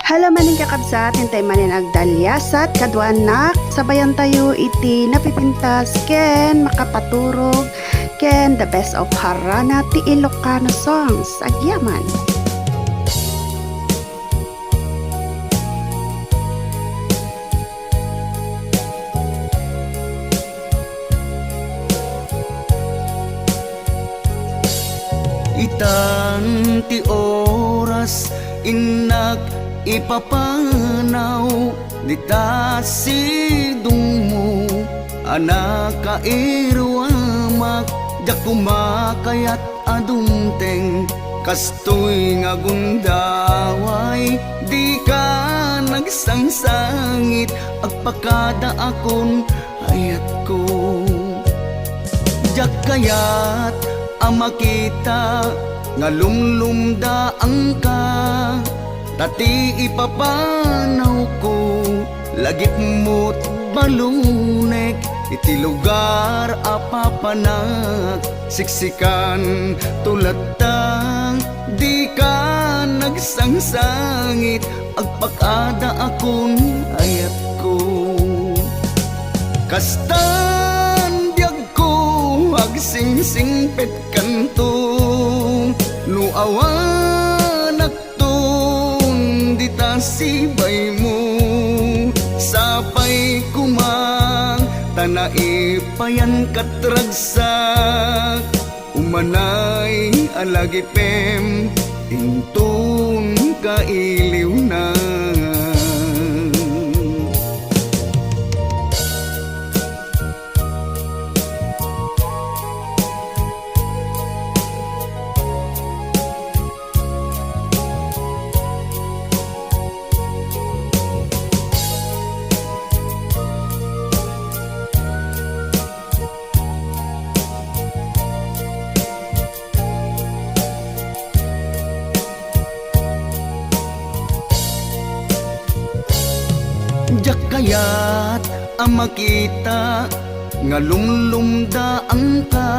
Hala maning kakabsat, hintay manin agdalyasat, kadwanak, sabayan tayo iti napipintas, ken makapaturog, ken the best of harana ti Ilocano songs, agyaman. Itan ti oras inak ipapanaw dita sidong mo anak kairwamak jak kumakayat adungteng kastoy nga gundaway di ka nagsangsangit agpakada akon hayat ko jak kayat ama kita nga lumlumdaang ka tati ipapanaw ko lagip mo't balunek iti lugar apapanak siksikan tulad tang di ka nagsangsangit agpakada akon ayat ko kastan biag ko agsingsingpet kanto no awanak ton dita sibay mo sapay kumang tanai payan katragsak umanay alagipem intong kailiw na jak kayat ama kita nga lumlumdaang ka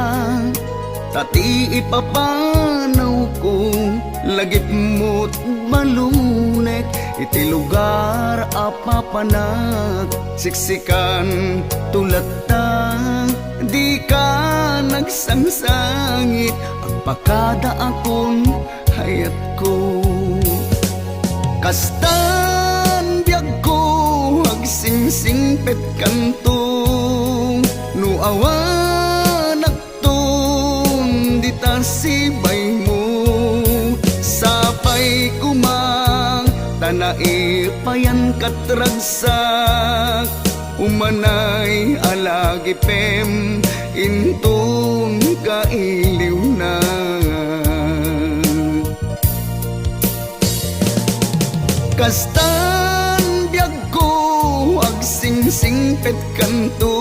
tati ipapanaw ko lagip mo't malunek iti lugar apapanak siksikan tulad tang di ka nagsangsangit agpakada akon hayat ko kastan biag ko agsingsingpet kanto no awanak ton dita sibay mo sapay kumang tanai payan katragsak umanay alagipem intong kailiw na kastan biag ko agsingsingpet kanto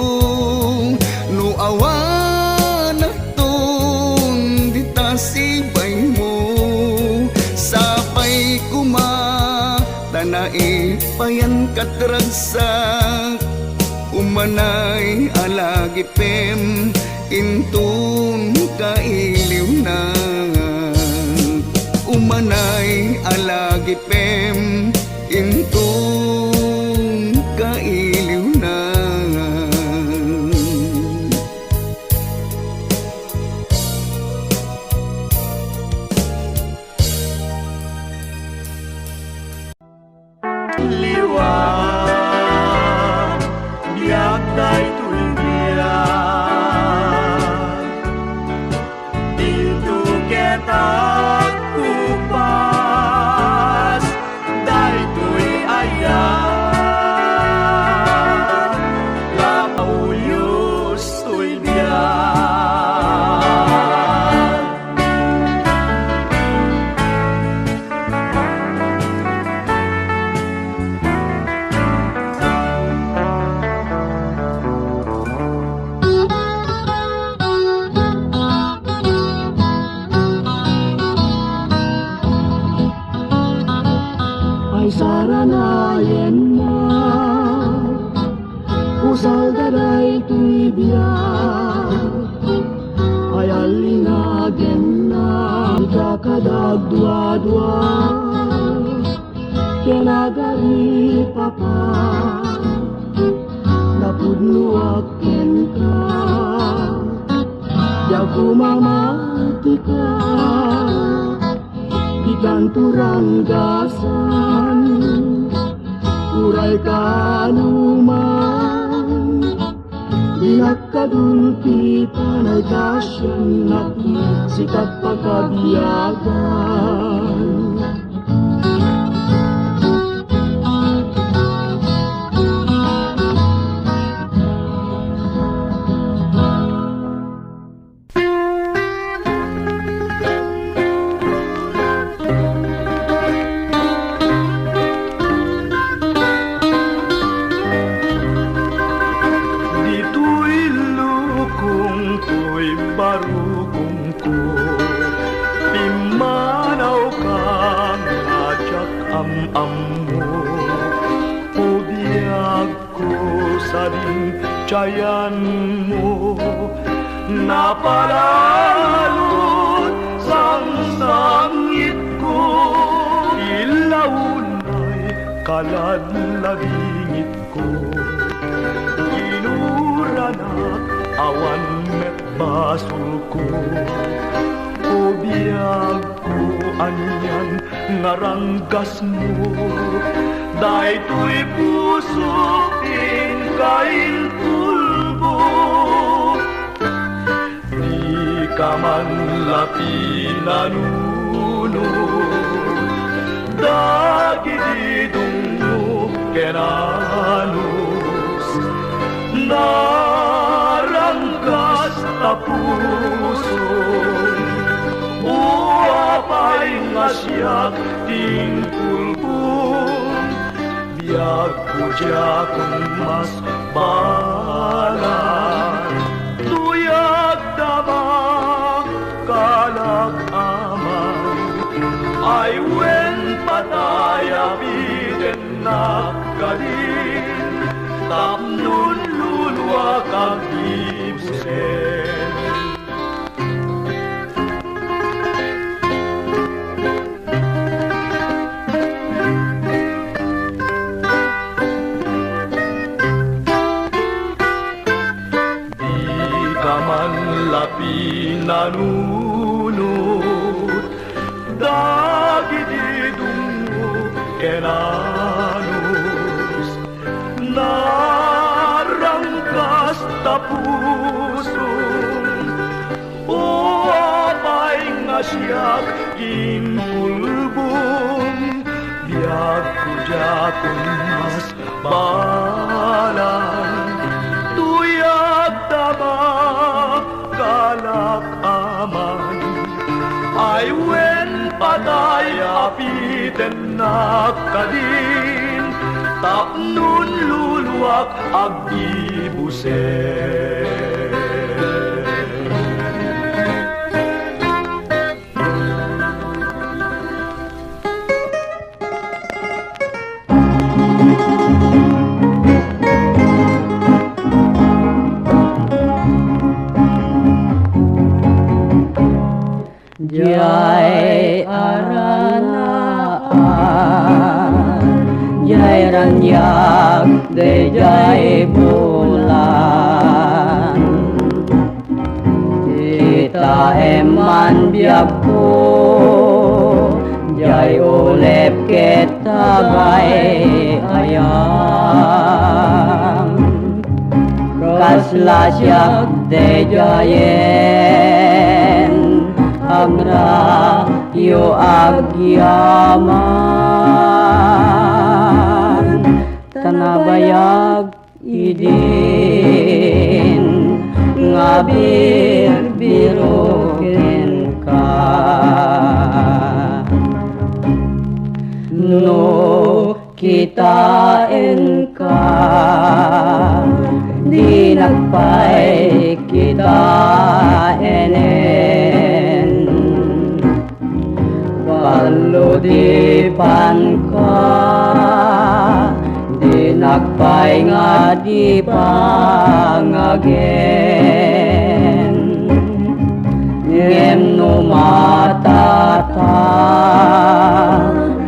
no awanak ton dita sibay mo sapay kuma tanai payan katragsak umanay alagipem intong kailiw na umanay alagipem intong kailiw na liwan biag daytoy biag into ketak kupas daytoy ayan lapauyos toy biag ay saranayen na pusal daray tuy biyak ay alinagen na ikakadag dua-dua kenagari papa napudnuaken ka jago mamatika ikan turanggasan uray kanuman dinakadulti panay kasyan naki sikat pagkabiyagan. Cayan mo napalalot sang sangit ko ilaunay kaladlagingit ko inuranak awan met basul ko biyag ko anyan ngaranggas mo daytoy puso kain pulbo di ka man lapi nanunod dagididong mo kenanus narangkas ta puso uapay nga siya ting pulbong biag puja kung mas balan tuyag dama kalak aman ay wen pataya biden nakadin tapnun lulwa kang ibsen. Nanunod dagididong mo kenanus narangkas ta puso uapay nga siyak inpulbong biag kuja kung mas balan tuyag tama kalak aman ay wen patay apiten nakadin tapnun luluwak agdibusen. Jai aranaan, jai ranyak de jai bulan. Kita eman biakku, jai ulep kita bai ayam. Kasla syak de jayen. Agra yo agyaman tanabayag idin ngabir birukin ka no kitain ka di nagpay kita paludipan ka di nagpay nga di pangagen ngem no matata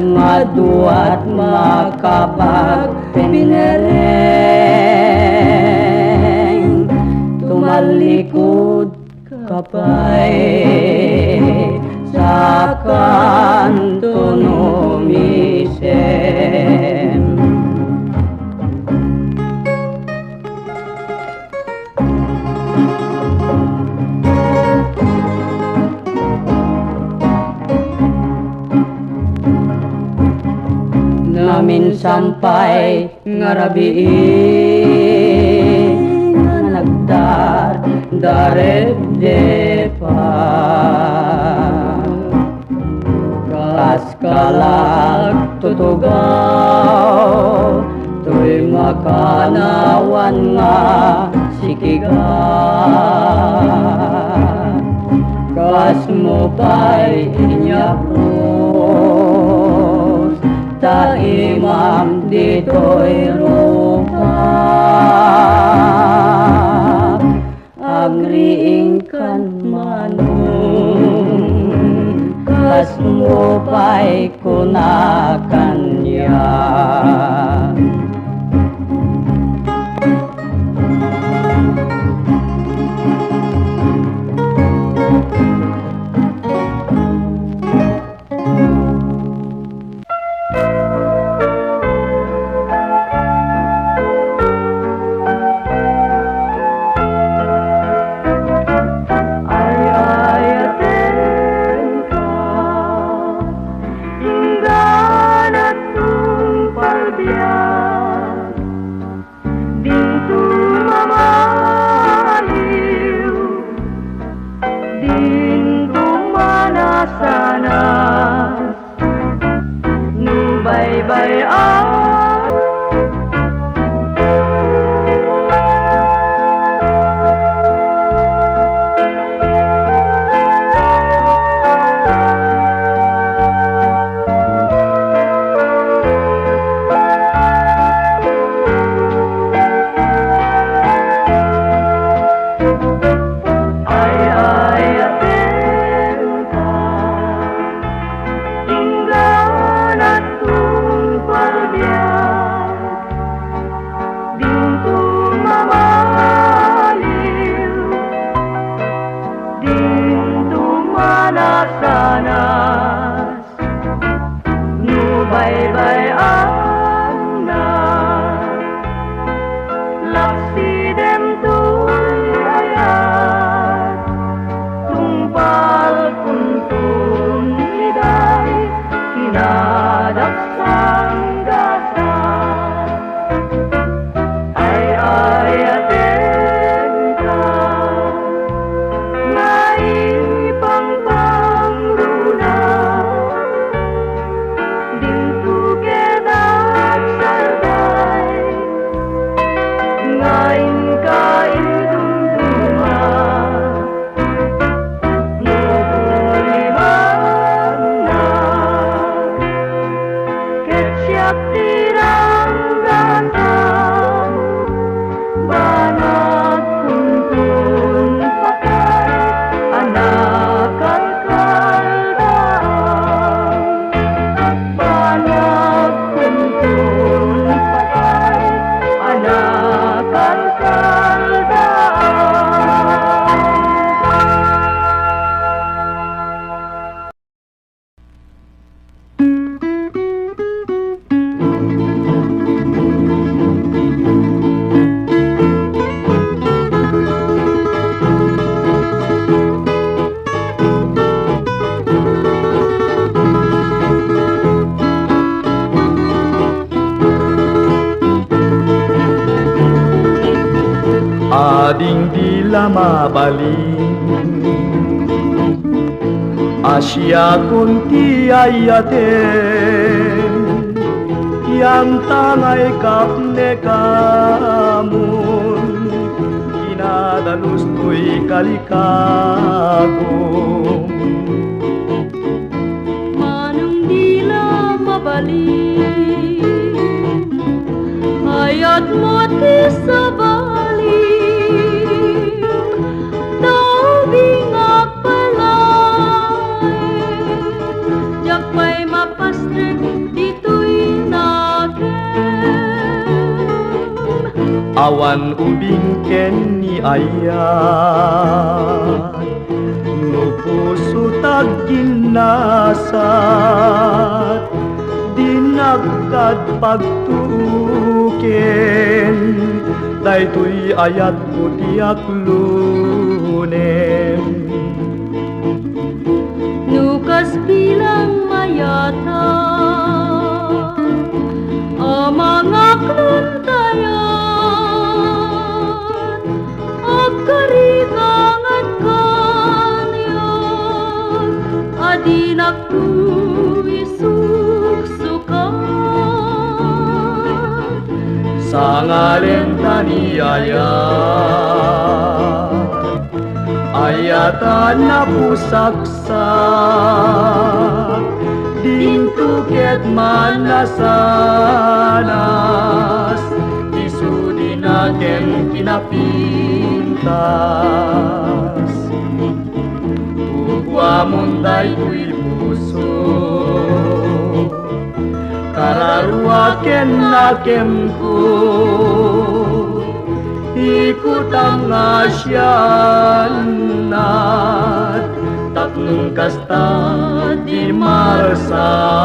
maduat makapagpinereng tumalikod kapay sa kanto numisem. Namin sampay nga rabiin nga nagdar darede pa kaskalag tutugaw tuy makanawan nga sikiga kas mo pa'y inyapos ta imam dito'y rupa agriing kan manong kas mo pa'y kunakan niya. Ading dila mabaling Asya kunti ayaten Yang tangay kapne kamun Kinadalus to'y kalikagong Manong dila mabaling Hayat mo ti sa Jakpay mapastrik awan ubing ken ni ayat no puso tag ginasat dinagkad pagtuken daytoy ayat ko tiyak lunem Nukas bilang mayata ang mga kluntayan agkarigang at kanyan adinak tu isuksukan sa ngalen tani ayatan na pusaksak dintuket manasanas isudi na ken kinapintas ugwa munday kuy puso kararua ken nakemku ikut ang asyanat tatlong kasta di marsak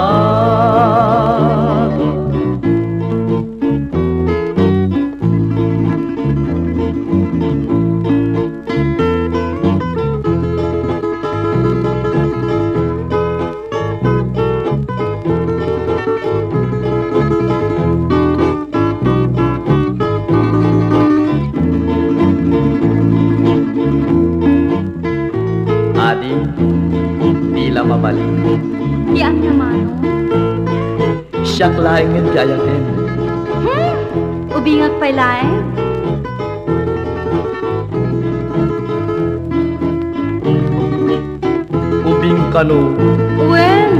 mabalik. Yan naman Siyak laing ng jayatin. ubingag pailay Ubing kano, Well,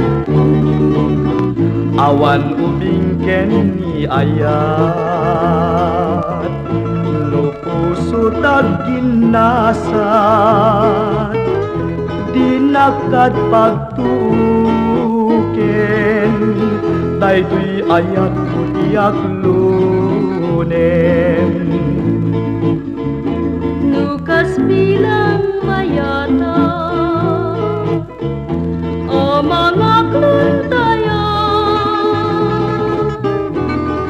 awan ubing ken ni ayat no puso tag ginasat dinakad pagtuken daytoy ayat ko tiyak lunem nukas bilang mayata o mga kluntayan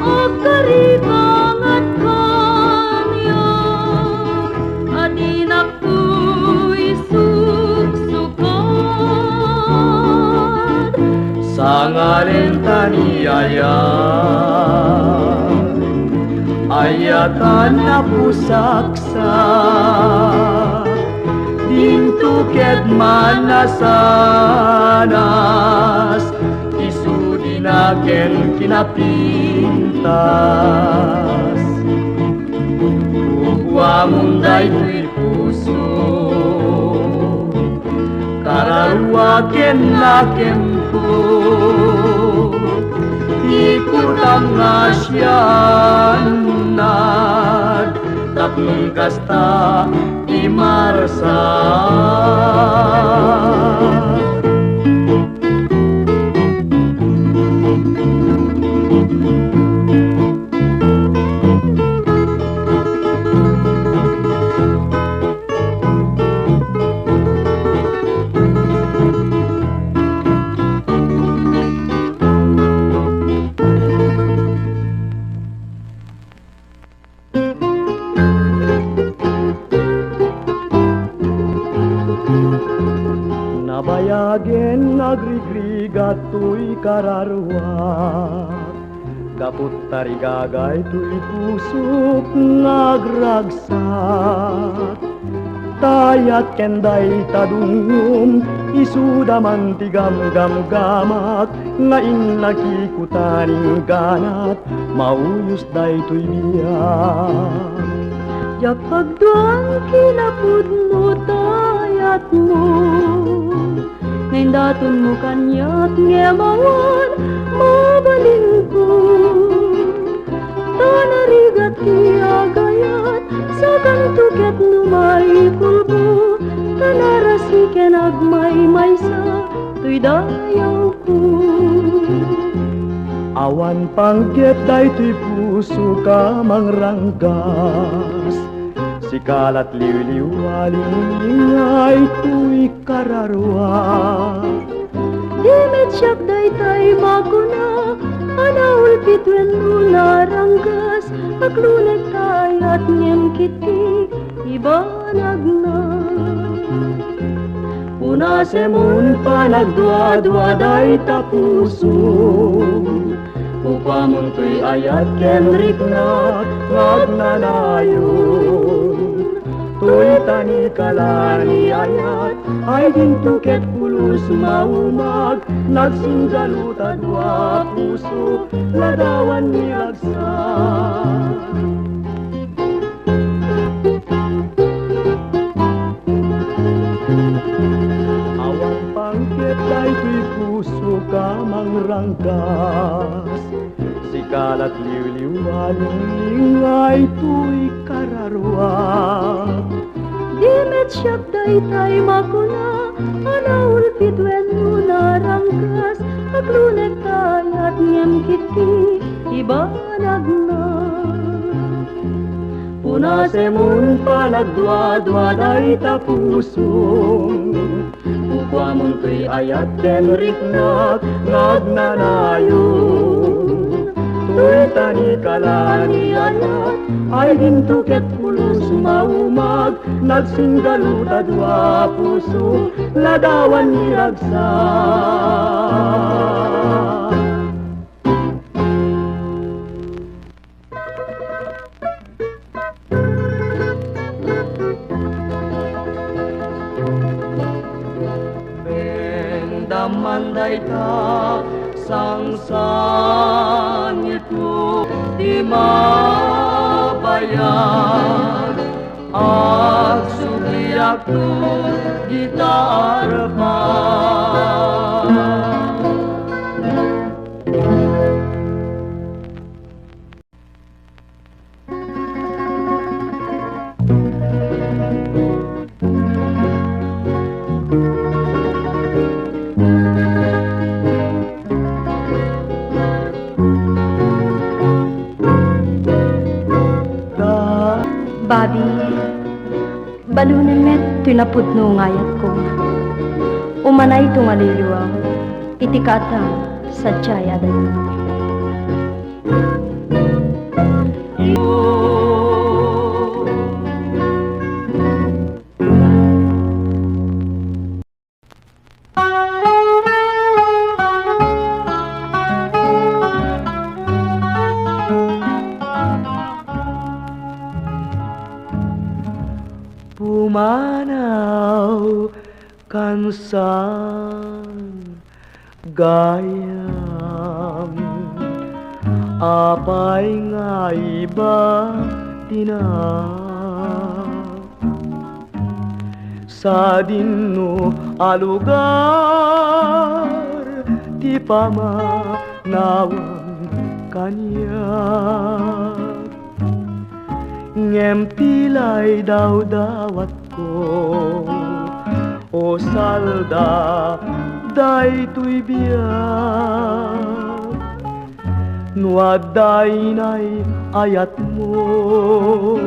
o karibang at kanyan adinak tu'y suksukan sa ngalen tani ayatan na pusaksak dintuket manasanas isudi na ken kinapintas ugwa munday kuy puso kararua ken nakemko ikut ang asyanat tatlong kasta di marsak nabayagen nagrigrigat tuy kararwak kaput tarigagay tuy pusok nagragsak tayat kenday tadungum isuda man tigam-gam-gamak ngaing nakikutaning ganat mauyos day tuy biyak Yapag doang kinapud mo tayat mo ngayon daton mo kanya't ngemawan mabalin ko tanarigat kiagayat sa kantuket numay pulbo tanarasiken agmay maysa tuy dayaw ko Awan pangket daytoy puso ka mangranggas. Sikalat liwliw alingay tuy kararwa. Dimet siyak daytay makuna, anaul pitwen naranggas, aglunek tayat ngem kiti, ibanag na. Puna semun panagdwa-dwa day tapuso. Upamun tuy ayat kenrik na ngagnanayon. Tuy tani kalani ayat ay dintuket pulus maumag. Nagsinggaluta dua puso ladawan nilagsak. Awan pangket daytoy puso ka mangranggas. Sikalat liwliw alingay tuy kararwa. Dimet siyak daytay makuna, anaul pitwen naranggas, aglunek tayat ngem kiti, ibanag na. Puna semun panagdwa-dwa day tapuso. Upamun tuy ayat kenrik na ngagnanayon. Tuy tani kalani ayat ay dintuket pulus maumag. Nagsinggaluta dua puso ladawan niragsak. Manday ta sangsan itu di mabayan ak subliak tu gitar pa. Babi, balunan met tinapudno ngayat ko. Umanay tungaliliwang, itikatang sa tsaya dayo. Pumanaw kansan gayam, apay nga iba sa dinno alugar ti pamanawang kanya. Ngem pilay daw dawat ko, o salda daytoy biyak. Nuaday nay ayat mo,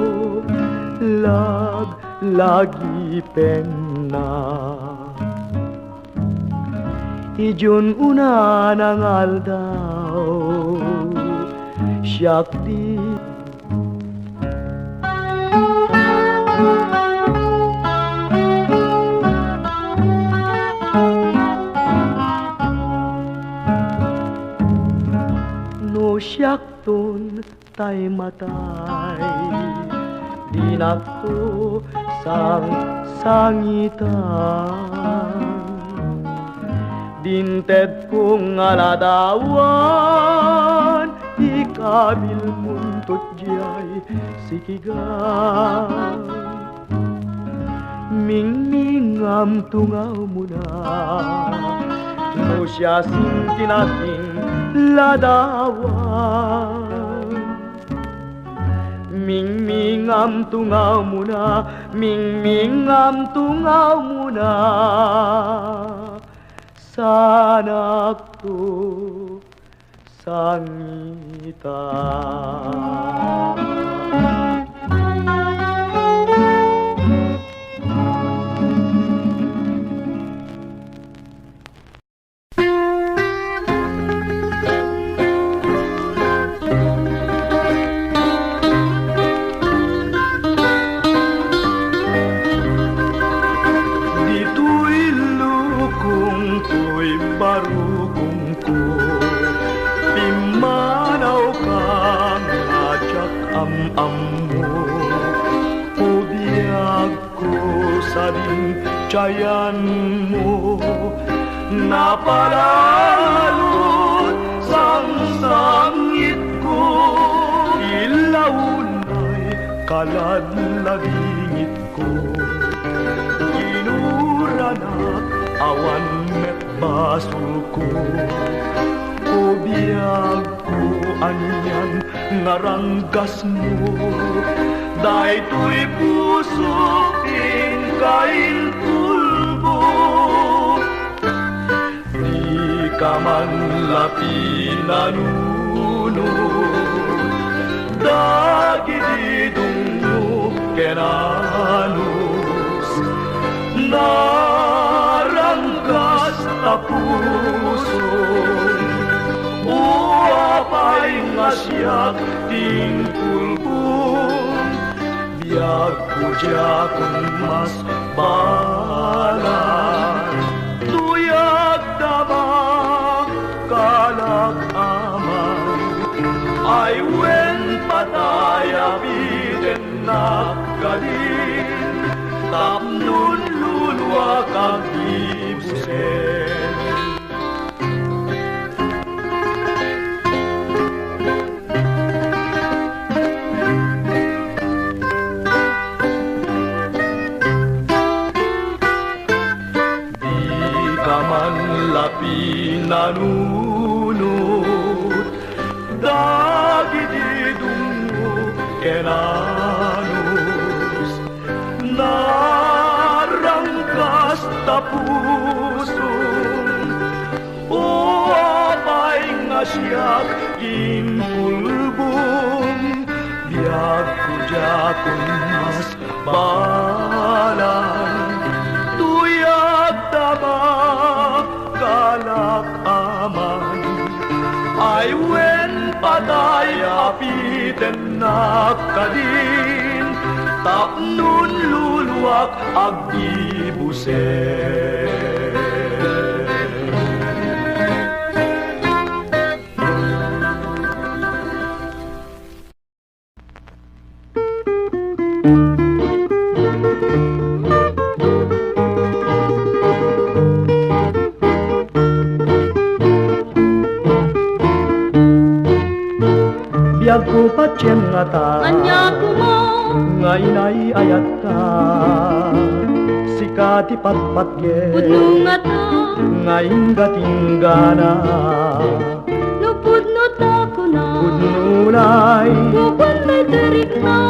lagi penna. Ijon una nangal daw, siyak di siakton tay matay, di nakto sangitan. Dinted kong aladawan, ikabil muntot jay sikigan. Mingmingam tungaw mo na, no siya sintinating ladawan. Mingmingam tungaw mo na, mingmingam tungaw mo na. Sanak to sangitan. Dito'y lukong ko'y barugong ko, pimanaw kang nadyak am-am mo. Ubiyag ko sa tsayan mo, napalalot sang sangit ko. Ilaunay kaladlagingit ko, inuranak awan met basul ko. Ubiyag ko anyan naranggas mo, daytoy puso kain pulbo. Di ka man lapi nanunod, dagididong mo kenanus, naranggas ta puso. Uapay nga siya ting pulbong, biyag ko diya kung mas balan. Tuyag damang kalak aman, ay wen pataya biden nakkalin, tapnun lulwa kang ibusen. Lapi nanunod, dagididong mo kenanus, narangkas ta puso. Uapay nga siyak inpulbong, biyag ko diya kung mas balan. Tuyag tama kalak aman, ay wen patay apiten nakkalin, tapnun luluwak agdibusen. Biyag ko patsyen nga ta, Anya ko mo, nga inay ayat ka, sikati patpatge, pudno nga ta, nga ingatinggana, lupudno ta ko na, pudnunay, bukon may terik na.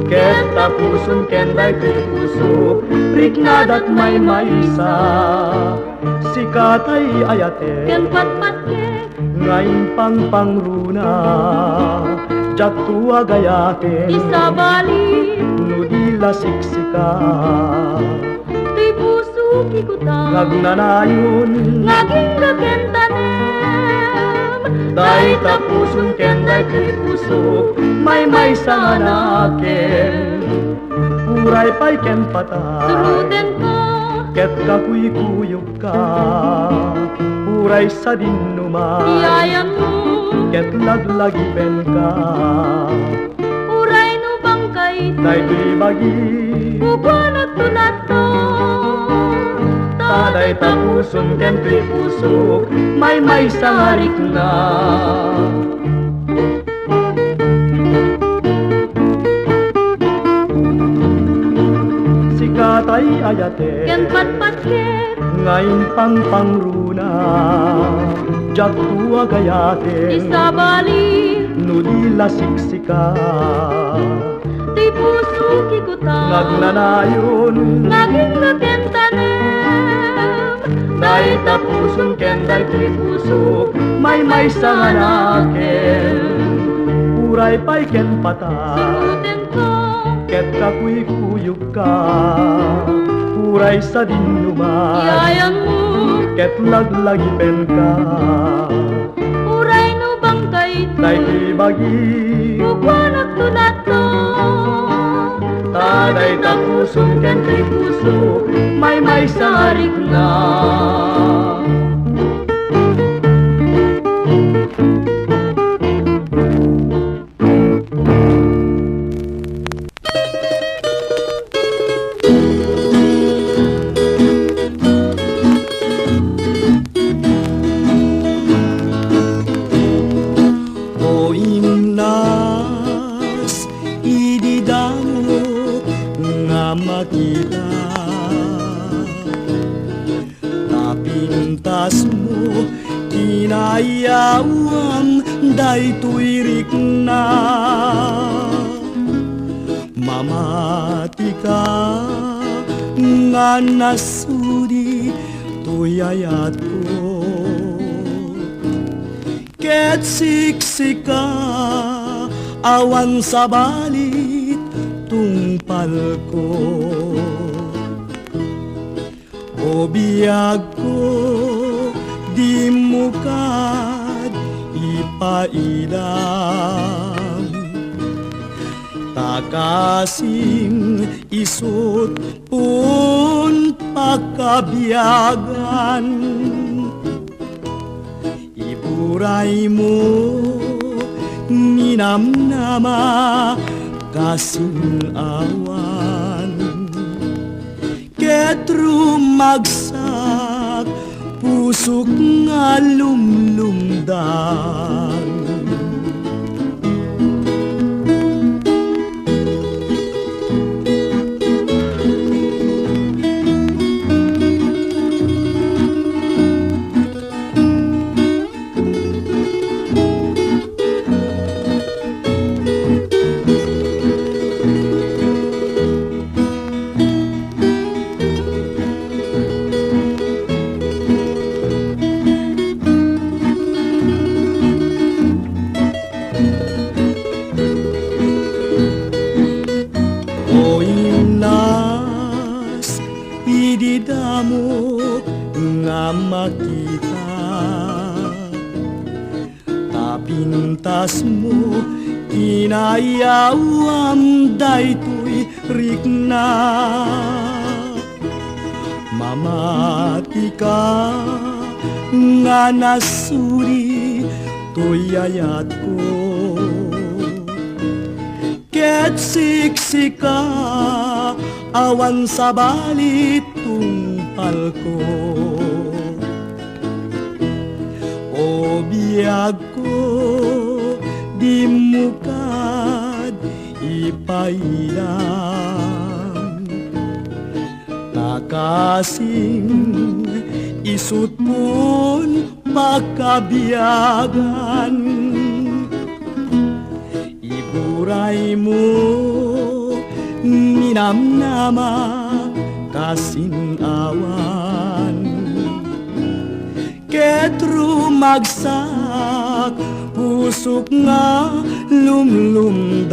ket tapusun ken day puso, riknadat may maysa, sikatay ayate, Ken patpat ke, ngayon pang pangruna, jagtua gayatin, isa bali, nudila siksika, ti puso kikutan, nagnanayon, ngaging kakentanem. day tapusun ken day puso, may sanganaken, uray pa'y ken patay, Suruten ko, ket kakuyukuyuk ka, uray sa dinumay, iyayan mo, ket laglagipen ka, uray no bangkay, daytoy bagi, bukwan at tunat to. taday tapusun ken tuy puso, may sangarik na. Sikatay ayate, Ken patpat ke, ngayon pang pangruna, jagtua gayatin, isa bali, nudila siksika, ti puso kikutan, nagnanayon, ngaging kakentanem. day tapusun ken day tuy puso, may sa hanaken, uray pa'y ken patay, Sunutin ko, ket kakuy kuyog ka, uray sa dinuman, yayan mo, ket laglagipen ka, uray no bangkay tay ibagi, Kukwanak tulato, taday tapuson ken ti puso, may sa harik na. O imnas, ididamo nga makita, tapintas mo, inayawang daytoy rikna. Mamati ka nga nasudi tuyayat ko, ket siksika awan sa balit tungpal ko. O biyag ko di mo kad ipaidam, takasing isot pun pakabiyagan. Iburay mo ninamnama kasing awan, ket rumagsak pusok nga lumlumdan. O imnas, ididamo nga makita, tapintas mo, inayawam daytoy rikna. Mamati ka nga nasuri tuyayat ko, ket siksika awan sa balit tungpal ko. O biyag ko di mo kad ipailam, takasing isut pun pakabiyagan. Iburay mo ninamnama kasing awan, ket rumagsak pusok nga lumlumdan.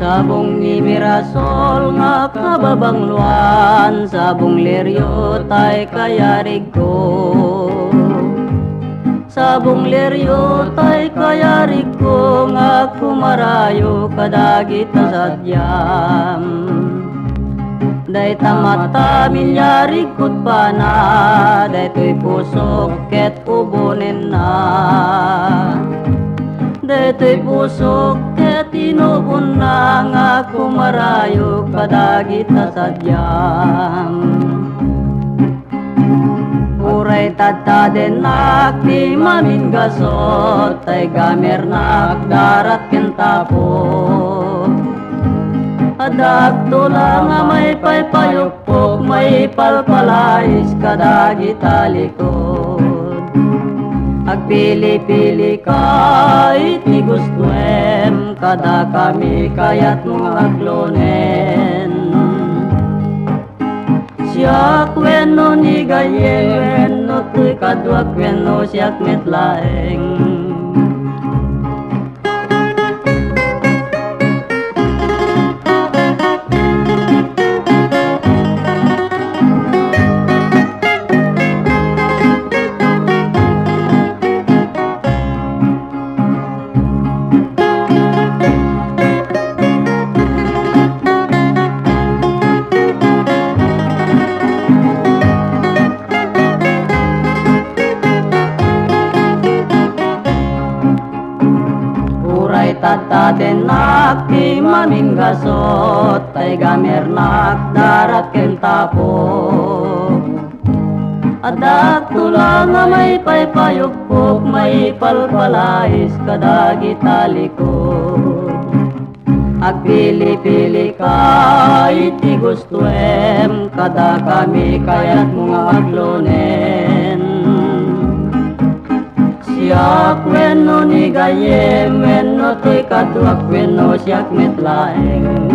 Sabong ni Mirasol nga kababangluan, sabong leryo tay kayarig ko. Sabong leryo tay kayarig ko, nga kumarayo kadagit na sadyam. Day tamata milyarig kut pa na, day to'y pusok ket ubunin na. Deto'y pusok ket inubon na, nga kumarayo kadagit na sadyam. Uray tadtaden nak di mamin gasot, tay gamer nak darat kentapo. Adak tula nga may paypayukpok, may palpalais kadagit alikod. Agpili-pili ka iti gustuem, kada kami kayat mo aglonen. Siya kweno ni gayen, no tuy kadwa kweno siyak metlaeng. Tatadenak ti maminggasot tay gamernak darat ken tapo. Adak tulang nga may paypayukpok may palpalais kadagi talikod. Agpili-pili ka iti gustuem, kada kami kayat mo nga aglonen. Siyak weno ni gayem, weno to'y kadwak, weno siyak metlaeng.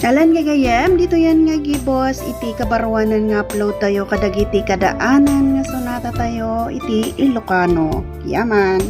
Alan nga gayem, dito yan nga gibos, iti kabarwanan nga upload tayo kadagiti kadaanan nga sonata tayo, iti Ilocano. Yaman.